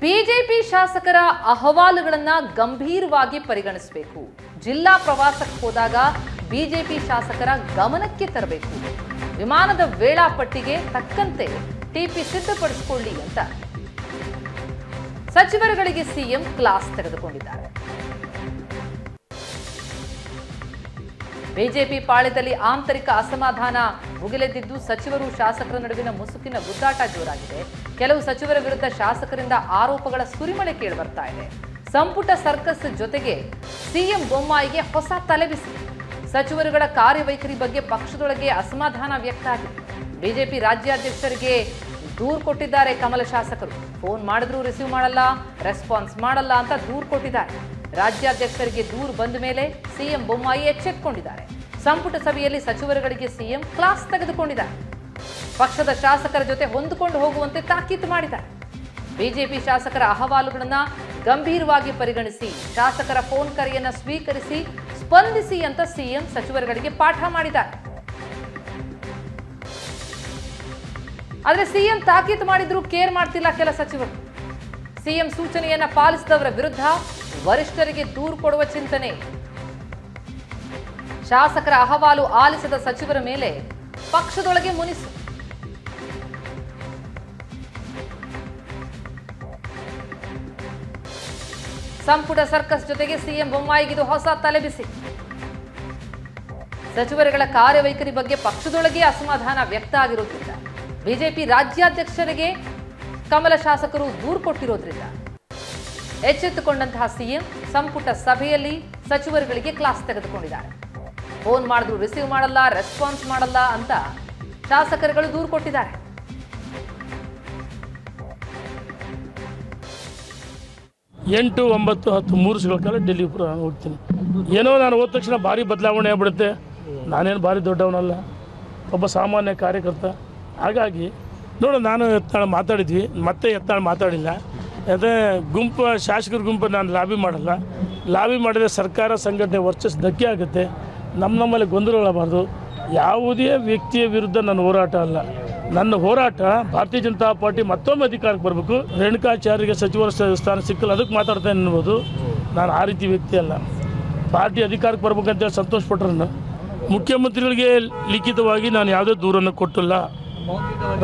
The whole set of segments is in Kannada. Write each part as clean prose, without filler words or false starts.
ಬಿಜೆಪಿ ಶಾಸಕರ ಅಹವಾಲುಗಳನ್ನ ಗಂಭೀರವಾಗಿ ಪರಿಗಣಿಸಬೇಕು. ಜಿಲ್ಲಾ ಪ್ರವಾಸಕ್ಕೆ ಹೋದಾಗ ಬಿಜೆಪಿ ಶಾಸಕರ ಗಮನಕ್ಕೆ ತರಬೇಕು. ವಿಮಾನದ ವೇಳಾಪಟ್ಟಿಗೆ ತಕ್ಕಂತೆ ಟಿಪಿ ಸಿದ್ಧಪಡಿಸಿಕೊಳ್ಳಿ ಅಂತ ಸಚಿವರುಗಳಿಗೆ ಸಿಎಂ ಕ್ಲಾಸ್ ತೆಗೆದುಕೊಂಡಿದ್ದಾರೆ. ಬಿಜೆಪಿ ಪಾಳ್ಯದಲ್ಲಿ ಆಂತರಿಕ ಅಸಮಾಧಾನ ಮುಗಿಲೆದ್ದಿದ್ದು ಸಚಿವರು ಶಾಸಕರ ನಡುವಿನ ಮುಸುಕಿನ ಗುದ್ದಾಟ ಜೋರಾಗಿದೆ. ಕೆಲವು ಸಚಿವರ ವಿರುದ್ಧ ಶಾಸಕರಿಂದ ಆರೋಪಗಳ ಸುರಿಮಳೆ ಕೇಳಿಬರ್ತಾ ಇದೆ. ಸಂಪುಟ ಸರ್ಕಸ್ ಜೊತೆಗೆ ಸಿಎಂ ಬೊಮ್ಮಾಯಿಗೆ ಹೊಸ ತಲೆಬಿಸಿ. ಸಚಿವರುಗಳ ಕಾರ್ಯವೈಖರಿ ಬಗ್ಗೆ ಪಕ್ಷದೊಳಗೆ ಅಸಮಾಧಾನ ವ್ಯಕ್ತ ಆಗಿದೆ. ಬಿಜೆಪಿ ರಾಜ್ಯಾಧ್ಯಕ್ಷರಿಗೆ ದೂರು ಕೊಟ್ಟಿದ್ದಾರೆ. ಕಮಲ ಶಾಸಕರು ಫೋನ್ ಮಾಡಿದ್ರು ರಿಸೀವ್ ಮಾಡಲ್ಲ, ರೆಸ್ಪಾನ್ಸ್ ಮಾಡಲ್ಲ ಅಂತ ದೂರು ಕೊಟ್ಟಿದ್ದಾರೆ. ರಾಜ್ಯಾಧ್ಯಕ್ಷರಿಗೆ ದೂರು ಬಂದ ಮೇಲೆ ಸಿಎಂ ಬೊಮ್ಮಾಯಿ ಎಚ್ಚೆತ್ತುಕೊಂಡಿದ್ದಾರೆ. ಸಂಪುಟ ಸಭೆಯಲ್ಲಿ ಸಚಿವರುಗಳಿಗೆ ಸಿಎಂ ಕ್ಲಾಸ್ ತೆಗೆದುಕೊಂಡಿದ್ದಾರೆ. ಪಕ್ಷದ ಶಾಸಕರ ಜೊತೆ ಹೊಂದಿಕೊಂಡು ಹೋಗುವಂತೆ ತಾಕೀತು ಮಾಡಿದ್ದಾರೆ. ಬಿಜೆಪಿ ಶಾಸಕರ ಅಹವಾಲುಗಳನ್ನ ಗಂಭೀರವಾಗಿ ಪರಿಗಣಿಸಿ, ಶಾಸಕರ ಫೋನ್ ಕರೆಯನ್ನ ಸ್ವೀಕರಿಸಿ, ಸ್ಪಂದಿಸಿ ಅಂತ ಸಿಎಂ ಸಚಿವರುಗಳಿಗೆ ಪಾಠ ಮಾಡಿದ್ದಾರೆ. ಆದ್ರೆ ಸಿಎಂ ತಾಕೀತು ಮಾಡಿದ್ರು ಕೇರ್ ಮಾಡ್ತಿಲ್ಲ ಕೆಲ ಸಚಿವರು. ಸಿಎಂ ಸೂಚನೆಯನ್ನ ಪಾಲಿಸಿದವರ ವಿರುದ್ಧ ವರಿಷ್ಠರಿಗೆ ದೂರು ಕೊಡುವ ಚಿಂತನೆ. ಶಾಸಕರ ಅಹವಾಲು ಆಲಿಸಿದ ಸಚಿವರ ಮೇಲೆ ಪಕ್ಷದೊಳಗೆ ಮುನಿಸು. ಸಂಪುಟ ಸರ್ಕಸ್ ಜೊತೆಗೆ ಸಿಎಂ ಬೊಮ್ಮಾಯಿಗಿದು ಹೊಸ ತಲೆಬಿಸಿ. ಸಚಿವರುಗಳ ಕಾರ್ಯವೈಖರಿ ಬಗ್ಗೆ ಪಕ್ಷದೊಳಗೆ ಅಸಮಾಧಾನ ವ್ಯಕ್ತ ಆಗಿರೋದ್ರಿಂದ ಬಿಜೆಪಿ ರಾಜ್ಯಾಧ್ಯಕ್ಷರಿಗೆ ಕಮಲ ಶಾಸಕರು ದೂರು ಕೊಟ್ಟಿರೋದ್ರಿಂದ ಎಚ್ಚೆತ್ತುಕೊಂಡಂತಹ ಸಿಎಂ ಸಂಪುಟ ಸಭೆಯಲ್ಲಿ ಸಚಿವರುಗಳಿಗೆ ಕ್ಲಾಸ್ ತೆಗೆದುಕೊಂಡಿದ್ದಾರೆ. ಫೋನ್ ಮಾಡಿದ್ರು ರಿಸೀವ್ ಮಾಡಲ್ಲ, ರೆಸ್ಪಾನ್ಸ್ ಮಾಡಲ್ಲ ಅಂತ ಶಾಸಕರುಗಳು ದೂರು ಕೊಟ್ಟಿದ್ದಾರೆ. ಎಂಟು 9 10 3 ವರ್ಷಗಳ ಕಾಲ ಡೆಲ್ಲಿ ಹೋಗ್ತೀನಿ. ಏನೋ ನಾನು ಹೋದ ತಕ್ಷಣ ಭಾರಿ ಬದಲಾವಣೆ ಆಗ್ಬಿಡುತ್ತೆ. ನಾನೇನು ಭಾರಿ ದೊಡ್ಡವನಲ್ಲ, ಒಬ್ಬ ಸಾಮಾನ್ಯ ಕಾರ್ಯಕರ್ತ. ಹಾಗಾಗಿ ನೋಡು, ನಾನು ಎತ್ತಾಳ ಮಾತಾಡಿದ್ವಿ, ಮತ್ತೆ ಎತ್ತಾಳ ಮಾತಾಡಿಲ್ಲ. ಅದೇ ಶಾಸಕರ ಗುಂಪು ನಾನು ಲಾಬಿ ಮಾಡಲ್ಲ. ಲಾಬಿ ಮಾಡಿದರೆ ಸರ್ಕಾರ ಸಂಘಟನೆ ವರ್ಚಸ್ಸು ಧಕ್ಕೆ ಆಗುತ್ತೆ. ನಮ್ಮಲ್ಲಿ ಗೊಂದಲಗಳಬಾರ್ದು. ಯಾವುದೇ ವ್ಯಕ್ತಿಯ ವಿರುದ್ಧ ನನ್ನ ಹೋರಾಟ ಅಲ್ಲ. ನನ್ನ ಹೋರಾಟ ಭಾರತೀಯ ಜನತಾ ಪಾರ್ಟಿ ಮತ್ತೊಮ್ಮೆ ಅಧಿಕಾರಕ್ಕೆ ಬರಬೇಕು. ರೇಣುಕಾಚಾರ್ಯರಿಗೆ ಸಚಿವರ ಸ್ಥಾನ ಸಿಕ್ಕಲ್ಲ, ಅದಕ್ಕೆ ಮಾತಾಡ್ತೇನೆ ಅನ್ಬೋದು. ನಾನು ಆ ರೀತಿ ವ್ಯಕ್ತಿ ಅಲ್ಲ. ಪಾರ್ಟಿ ಅಧಿಕಾರಕ್ಕೆ ಬರ್ಬೇಕಂತೇಳಿ ಸಂತೋಷಪಟ್ಟರನ್ನು ಮುಖ್ಯಮಂತ್ರಿಗಳಿಗೆ ಲಿಖಿತವಾಗಿ ನಾನು ಯಾವುದೇ ದೂರನ್ನು ಕೊಟ್ಟಿಲ್ಲ.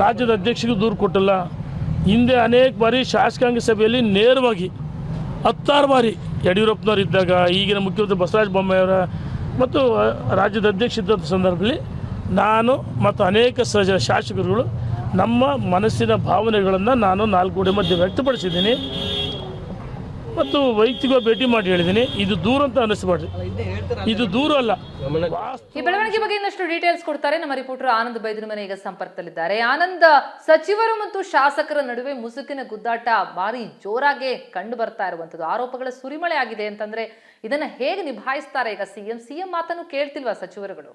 ರಾಜ್ಯದ ಅಧ್ಯಕ್ಷರಿಗೂ ದೂರು ಕೊಟ್ಟಿಲ್ಲ. ಹಿಂದೆ ಅನೇಕ ಬಾರಿ ಶಾಸಕಾಂಗ ಸಭೆಯಲ್ಲಿ ನೇರವಾಗಿ 16 ಬಾರಿ ಯಡಿಯೂರಪ್ಪನವರು ಇದ್ದಾಗ, ಈಗಿನ ಮುಖ್ಯಮಂತ್ರಿ ಬಸವರಾಜ ಬೊಮ್ಮಾಯಿಯವರ ಮತ್ತು ರಾಜ್ಯದ ಅಧ್ಯಕ್ಷ ಇದ್ದಂಥ ಸಂದರ್ಭದಲ್ಲಿ ನಾನು ಮತ್ತು ಅನೇಕ ಶಾಸಕರುಗಳು ನಮ್ಮ ಮನಸ್ಸಿನ ಭಾವನೆಗಳನ್ನು ನಾನು 4 ಗೋಡೆ ಮಧ್ಯೆ ವ್ಯಕ್ತಪಡಿಸಿದ್ದೀನಿ ಮತ್ತು ವೈಯಕ್ತಿಕ ಭೇಟಿ ಮಾಡಿ ಹೇಳಿದ್ದೀನಿ. ಇದು ದೂರ ಅಂತ ಅನ್ನಿಸ್ಬಾರ್ದು, ಇದು ದೂರ ಅಲ್ಲ. ಈ ಬೆಳವಣಿಗೆ ಬಗ್ಗೆ ಇನ್ನಷ್ಟು ಡೀಟೇಲ್ಸ್ ಕೊಡ್ತಾರೆ ನಮ್ಮ ರಿಪೋರ್ಟರ್ ಆನಂದ್ ಬೈದ್ರಮನೆ. ಈಗ ಸಂಪರ್ಕದಲ್ಲಿದ್ದಾರೆ. ಆನಂದ್, ಸಚಿವರು ಮತ್ತು ಶಾಸಕರ ನಡುವೆ ಮುಸುಕಿನ ಗುದ್ದಾಟ ಬಾರಿ ಜೋರಾಗಿ ಕಂಡು ಬರ್ತಾ ಇರುವಂತದ್ದು, ಆರೋಪಗಳ ಸುರಿಮಳೆ ಆಗಿದೆ ಅಂತಂದ್ರೆ ಇದನ್ನ ಹೇಗೆ ನಿಭಾಯಿಸ್ತಾರೆ ಈಗ ಸಿಎಂ ಮಾತನ್ನು ಕೇಳ್ತಿಲ್ವಾ ಸಚಿವರುಗಳು?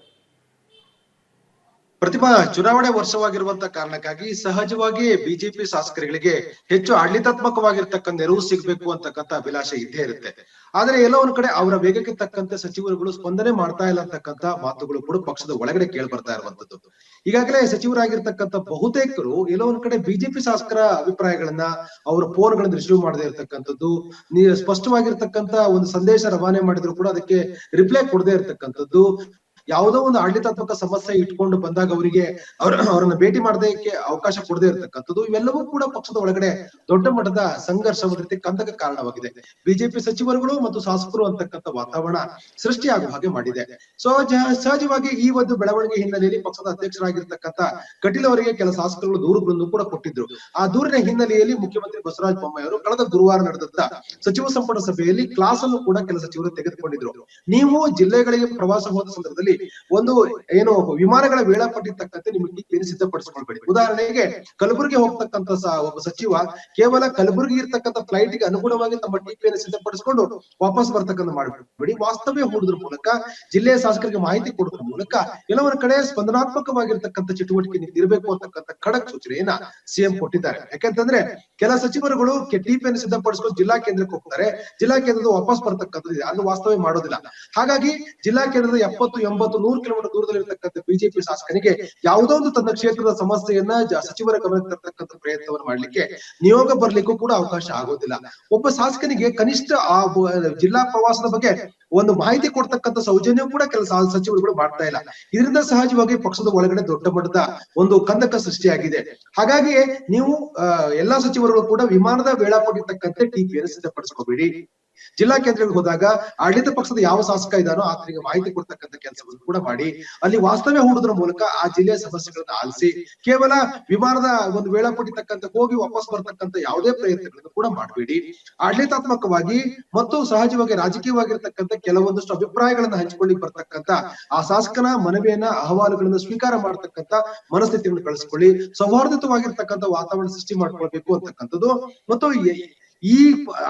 ಪ್ರತಿಭಾ, ಚುನಾವಣೆ ವರ್ಷವಾಗಿರುವಂತ ಕಾರಣಕ್ಕಾಗಿ ಸಹಜವಾಗಿ ಬಿಜೆಪಿ ಶಾಸಕರುಗಳಿಗೆ ಹೆಚ್ಚು ಆಡಳಿತಾತ್ಮಕವಾಗಿರ್ತಕ್ಕಂಥ ನೆರವು ಸಿಗ್ಬೇಕು ಅಂತಕ್ಕಂಥ ಅಭಿಲಾಷೆ ಇದ್ದೇ ಇರುತ್ತೆ. ಆದ್ರೆ ಎಲ್ಲೋ ಒಂದ್ ಕಡೆ ಅವರ ವೇಗಕ್ಕೆ ತಕ್ಕಂತೆ ಸಚಿವರುಗಳು ಸ್ಪಂದನೆ ಮಾಡ್ತಾ ಇಲ್ಲ ಅಂತಕ್ಕಂಥ ಮಾತುಗಳು ಕೂಡ ಪಕ್ಷದ ಒಳಗಡೆ ಕೇಳಿ ಬರ್ತಾ ಇರುವಂತದ್ದು. ಈಗಾಗಲೇ ಸಚಿವರಾಗಿರ್ತಕ್ಕಂಥ ಬಹುತೇಕರು ಎಲ್ಲೋ ಒಂದ್ ಕಡೆ ಬಿಜೆಪಿ ಶಾಸಕರ ಅಭಿಪ್ರಾಯಗಳನ್ನ, ಅವರ ಫೋನ್ಗಳನ್ನ ರಿಸೀವ್ ಮಾಡದೇ ಇರತಕ್ಕಂಥದ್ದು, ಸ್ಪಷ್ಟವಾಗಿರ್ತಕ್ಕಂಥ ಒಂದು ಸಂದೇಶ ರವಾನೆ ಮಾಡಿದ್ರು ಕೂಡ ಅದಕ್ಕೆ ರಿಪ್ಲೈ ಕೊಡದೇ ಇರತಕ್ಕಂಥದ್ದು, ಯಾವುದೋ ಒಂದು ಆಡಳಿತಾತ್ಮಕ ಸಮಸ್ಯೆ ಇಟ್ಕೊಂಡು ಬಂದಾಗ ಅವರಿಗೆ ಅವರನ್ನ ಭೇಟಿ ಮಾಡದಕ್ಕೆ ಅವಕಾಶ ಕೊಡದೇ ಇರತಕ್ಕಂಥದ್ದು, ಇವೆಲ್ಲವೂ ಕೂಡ ಪಕ್ಷದ ಒಳಗಡೆ ದೊಡ್ಡ ಮಟ್ಟದ ಸಂಘರ್ಷ ರೀತಿ ಕಂದಕ ಕಾರಣವಾಗಿದೆ. ಬಿಜೆಪಿ ಸಚಿವರುಗಳು ಮತ್ತು ಶಾಸಕರು ಅಂತಕ್ಕಂಥ ವಾತಾವರಣ ಸೃಷ್ಟಿಯಾಗುವ ಹಾಗೆ ಮಾಡಿದೆ. ಸಹಜವಾಗಿ ಈ ಒಂದು ಬೆಳವಣಿಗೆ ಹಿನ್ನೆಲೆಯಲ್ಲಿ ಪಕ್ಷದ ಅಧ್ಯಕ್ಷರಾಗಿರ್ತಕ್ಕಂಥ ಕಟೀಲ್ ಅವರಿಗೆ ಕೆಲ ಶಾಸಕರುಗಳು ದೂರುಗಳನ್ನು ಕೂಡ ಕೊಟ್ಟಿದ್ರು. ಆ ದೂರಿನ ಹಿನ್ನೆಲೆಯಲ್ಲಿ ಮುಖ್ಯಮಂತ್ರಿ ಬಸವರಾಜ ಬೊಮ್ಮಾಯಿ ಅವರು ಕಳೆದ ಗುರುವಾರ ನಡೆದಂತ ಸಚಿವ ಸಂಪುಟ ಸಭೆಯಲ್ಲಿ ಕ್ಲಾಸ್ ಅನ್ನು ಕೂಡ ಕೆಲ ಸಚಿವರು ತೆಗೆದುಕೊಂಡಿದ್ರು. ನೀವು ಜಿಲ್ಲೆಗಳಿಗೆ ಪ್ರವಾಸ ಹೋದ ಸಂದರ್ಭದಲ್ಲಿ ಒಂದು ಏನು ವಿಮಾನಗಳ ವೇಳಾಪಟ್ಟಿ ತಕ್ಕಂತೆ ನಿಮಗೆ ಟಿಪಿಯನ್ನು ಸಿದ್ಧಪಡಿಸಿಕೊಳ್ಬೇಡಿ. ಉದಾಹರಣೆಗೆ ಕಲಬುರಗಿ ಹೋಗ್ತಕ್ಕಂಥ ಒಬ್ಬ ಸಚಿವ ಕೇವಲ ಕಲಬುರಗಿ ಇರ್ತಕ್ಕಂಥ ಫ್ಲೈಟ್ ಗೆ ಅನುಗುಣವಾಗಿ ತಮ್ಮ ಟಿಪಿಯನ್ನು ಸಿದ್ಧಪಡಿಸಿಕೊಂಡು ವಾಪಸ್ ಬರ್ತಕ್ಕಂಥ ಮಾಡಬೇಡಿ. ವಾಸ್ತವ್ಯ ಹೂಡುದ್ರ ಮೂಲಕ, ಜಿಲ್ಲೆಯ ಶಾಸಕರಿಗೆ ಮಾಹಿತಿ ಕೊಡುವ ಮೂಲಕ ಕೆಲವರ ಕಡೆ ಸ್ಪಂದನಾತ್ಮಕವಾಗಿರ್ತಕ್ಕಂಥ ಚಟುವಟಿಕೆ ಇರಬೇಕು ಅಂತಕ್ಕಂಥ ಖಡಕ್ ಸೂಚನೆಯನ್ನ ಸಿಎಂ ಕೊಟ್ಟಿದ್ದಾರೆ. ಯಾಕಂತಂದ್ರೆ ಕೆಲ ಸಚಿವರುಗಳು ಟಿಪಿಯನ್ನು ಸಿದ್ಧಪಡಿಸ್ಕೊಂಡು ಜಿಲ್ಲಾ ಕೇಂದ್ರಕ್ಕೆ ಹೋಗ್ತಾರೆ, ಜಿಲ್ಲಾ ಕೇಂದ್ರದ ವಾಪಸ್ ಬರ್ತಕ್ಕಂಥದ್ದು ಅದು ವಾಸ್ತವ್ಯ ಮಾಡೋದಿಲ್ಲ. ಹಾಗಾಗಿ ಜಿಲ್ಲಾ ಕೇಂದ್ರದ 70-80 ಮತ್ತು 100 ಕಿಲೋಮೀಟರ್ ದೂರದಲ್ಲಿರ್ತಕ್ಕಂಥ ಬಿಜೆಪಿ ಶಾಸಕನಿಗೆ ಯಾವುದೋ ಒಂದು ತನ್ನ ಕ್ಷೇತ್ರದ ಸಮಸ್ಯೆಯನ್ನ ಸಚಿವರ ಗಮನಕ್ಕೆ ತರ್ತಕ್ಕಂಥ ಪ್ರಯತ್ನವನ್ನು ಮಾಡ್ಲಿಕ್ಕೆ ನಿಯೋಗ ಬರ್ಲಿಕ್ಕೂ ಕೂಡ ಅವಕಾಶ ಆಗೋದಿಲ್ಲ. ಒಬ್ಬ ಶಾಸಕನಿಗೆ ಕನಿಷ್ಠ ಆ ಜಿಲ್ಲಾ ಪ್ರವಾಸದ ಬಗ್ಗೆ ಒಂದು ಮಾಹಿತಿ ಕೊಡ್ತಕ್ಕಂಥ ಸೌಜನ್ಯ ಕೂಡ ಕೆಲಸ ಸಚಿವರುಗಳು ಮಾಡ್ತಾ ಇಲ್ಲ. ಇದರಿಂದ ಸಹಜವಾಗಿ ಪಕ್ಷದ ಒಳಗಡೆ ದೊಡ್ಡ ಮಟ್ಟದ ಒಂದು ಕಂದಕ ಸೃಷ್ಟಿಯಾಗಿದೆ. ಹಾಗಾಗಿ ನೀವು ಎಲ್ಲಾ ಸಚಿವರುಗಳು ಕೂಡ ವಿಮಾನದ ವೇಳಾಪಟ್ಟಿ ತಕ್ಕಂತೆ ಟಿಪಿಯನ್ನು ಸಿದ್ಧಪಡಿಸ್ಕೋಬೇಡಿ. ಜಿಲ್ಲಾ ಕೇಂದ್ರಕ್ಕೆ ಹೋದಾಗ ಆಡಳಿತ ಪಕ್ಷದ ಯಾವ ಶಾಸಕ ಇದ್ದಾನೋ ಆತನಿಗೆ ಮಾಹಿತಿ ಕೊಡ್ತಕ್ಕಂಥ ಕೆಲಸವನ್ನು ಕೂಡ ಮಾಡಿ ಅಲ್ಲಿ ವಾಸ್ತವ್ಯ ಹೂಡುವುದರ ಮೂಲಕ ಆ ಜಿಲ್ಲೆಯ ಸಮಸ್ಯೆಗಳನ್ನ ಆಲಿಸಿ ಕೇವಲ ವಿಮಾನದ ಒಂದು ವೇಳಾಪಟ್ಟಿ ತಕ್ಕಂತ ಹೋಗಿ ವಾಪಸ್ ಬರ್ತಕ್ಕಂಥ ಯಾವುದೇ ಪ್ರಯತ್ನಗಳನ್ನು ಕೂಡ ಮಾಡಬೇಡಿ. ಆಡಳಿತಾತ್ಮಕವಾಗಿ ಮತ್ತು ಸಹಜವಾಗಿ ರಾಜಕೀಯವಾಗಿರ್ತಕ್ಕಂಥ ಕೆಲವೊಂದಷ್ಟು ಅಭಿಪ್ರಾಯಗಳನ್ನ ಹಂಚಿಕೊಳ್ಳಿ ಬರ್ತಕ್ಕಂಥ ಆ ಶಾಸಕನ ಮನವಿಯನ್ನ ಅಹವಾಲುಗಳನ್ನ ಸ್ವೀಕಾರ ಮಾಡತಕ್ಕಂಥ ಮನಸ್ಥಿತಿಯನ್ನು ಕಳಿಸ್ಕೊಳ್ಳಿ. ಸೌಹಾರ್ದಯುತವಾಗಿರ್ತಕ್ಕಂಥ ವಾತಾವರಣ ಸೃಷ್ಟಿ ಮಾಡ್ಕೊಳ್ಬೇಕು ಅಂತಕ್ಕಂಥದ್ದು ಮತ್ತು ಈ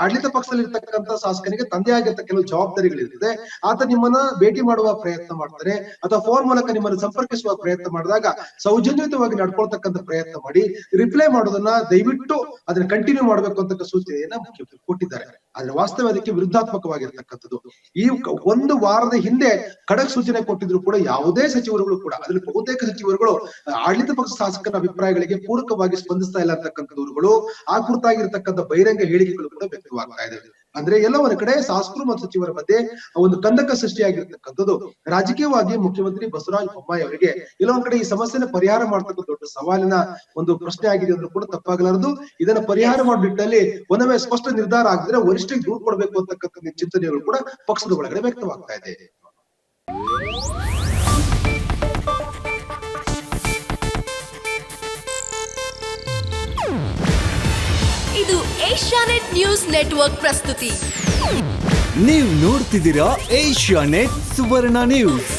ಆಡಳಿತ ಪಕ್ಷದಲ್ಲಿ ಇರ್ತಕ್ಕಂಥ ಶಾಸಕನಿಗೆ ತಂದೆ ಆಗಿರ್ತ ಕೆಲವು ಜವಾಬ್ದಾರಿಗಳಿರ್ತದೆ. ಆತ ನಿಮ್ಮನ್ನ ಭೇಟಿ ಮಾಡುವ ಪ್ರಯತ್ನ ಮಾಡ್ತಾರೆ ಅಥವಾ ಫೋನ್ ಮೂಲಕ ನಿಮ್ಮನ್ನು ಸಂಪರ್ಕಿಸುವ ಪ್ರಯತ್ನ ಮಾಡಿದಾಗ ಸೌಜನ್ಯಯುತವಾಗಿ ನಡ್ಕೊಳ್ತಕ್ಕಂಥ ಪ್ರಯತ್ನ ಮಾಡಿ ರಿಪ್ಲೈ ಮಾಡೋದನ್ನ ದಯವಿಟ್ಟು ಅದನ್ನ ಕಂಟಿನ್ಯೂ ಮಾಡ್ಬೇಕು ಅಂತ ಸೂಚನೆಯನ್ನ ಮುಖ್ಯಮಂತ್ರಿ ಕೊಟ್ಟಿದ್ದಾರೆ. ಆದ್ರೆ ವಾಸ್ತವ ಅದಕ್ಕೆ ವಿರುದ್ಧಾತ್ಮಕವಾಗಿರ್ತಕ್ಕಂಥದ್ದು. ಈ ಒಂದು ವಾರದ ಹಿಂದೆ ಖಡಕ್ ಸೂಚನೆ ಕೊಟ್ಟಿದ್ರು ಕೂಡ ಯಾವುದೇ ಸಚಿವರುಗಳು ಕೂಡ ಅದ್ರಲ್ಲಿ ಬಹುತೇಕ ಸಚಿವರುಗಳು ಆಡಳಿತ ಪಕ್ಷ ಶಾಸಕರ ಅಭಿಪ್ರಾಯಗಳಿಗೆ ಪೂರಕವಾಗಿ ಸ್ಪಂದಿಸ್ತಾ ಇಲ್ಲ ಅಂತಕ್ಕಂಥವ್ರುಗಳು ಆ ಕುರಿತಾಗಿರ್ತಕ್ಕಂಥ ಬಹಿರಂಗ ಹೇಳಿಕೆಗಳು ಕೂಡ ವ್ಯಕ್ತವಾಗ್ತಾ ಇದೆ. ಅಂದ್ರೆ ಎಲ್ಲ ಒಂದು ಕಡೆ ಶಾಸಕರು ಮತ್ತು ಸಚಿವರ ಮಧ್ಯೆ ಒಂದು ಕಂದಕ ಸೃಷ್ಟಿಯಾಗಿರ್ತಕ್ಕಂಥದ್ದು ರಾಜಕೀಯವಾಗಿ ಮುಖ್ಯಮಂತ್ರಿ ಬಸವರಾಜ ಬೊಮ್ಮಾಯಿ ಅವರಿಗೆ ಎಲ್ಲ ಒಂದ್ ಕಡೆ ಈ ಸಮಸ್ಯೆನ ಪರಿಹಾರ ಮಾಡ್ತಕ್ಕಂಥ ದೊಡ್ಡ ಸವಾಲಿನ ಒಂದು ಪ್ರಶ್ನೆ ಆಗಿದೆ ಅಂದ್ರೂ ಕೂಡ ತಪ್ಪಾಗಲಾರದು. ಇದನ್ನ ಪರಿಹಾರ ಮಾಡಿಬಿಟ್ಟಲ್ಲಿ ಒಂದೊಮ್ಮೆ ಸ್ಪಷ್ಟ ನಿರ್ಧಾರ ಆಗಿದ್ರೆ ವರಿಷ್ಠರಿಗೆ ದೂರು ಕೊಡ್ಬೇಕು ಅಂತಕ್ಕಂಥ ಚಿಂತನೆಗಳು ಕೂಡ ಪಕ್ಷದ ಒಳಗಡೆ ವ್ಯಕ್ತವಾಗ್ತಾ ಇದೆ. ಇದು ಏಷ್ಯಾನೆಟ್ ನ್ಯೂಸ್ ನೆಟ್ವರ್ಕ್ ಪ್ರಸ್ತುತಿ. ನೀವು ನೋಡ್ತಿದ್ದೀರಾ ಏಷ್ಯಾನೆಟ್ ಸುವರ್ಣ ನ್ಯೂಸ್.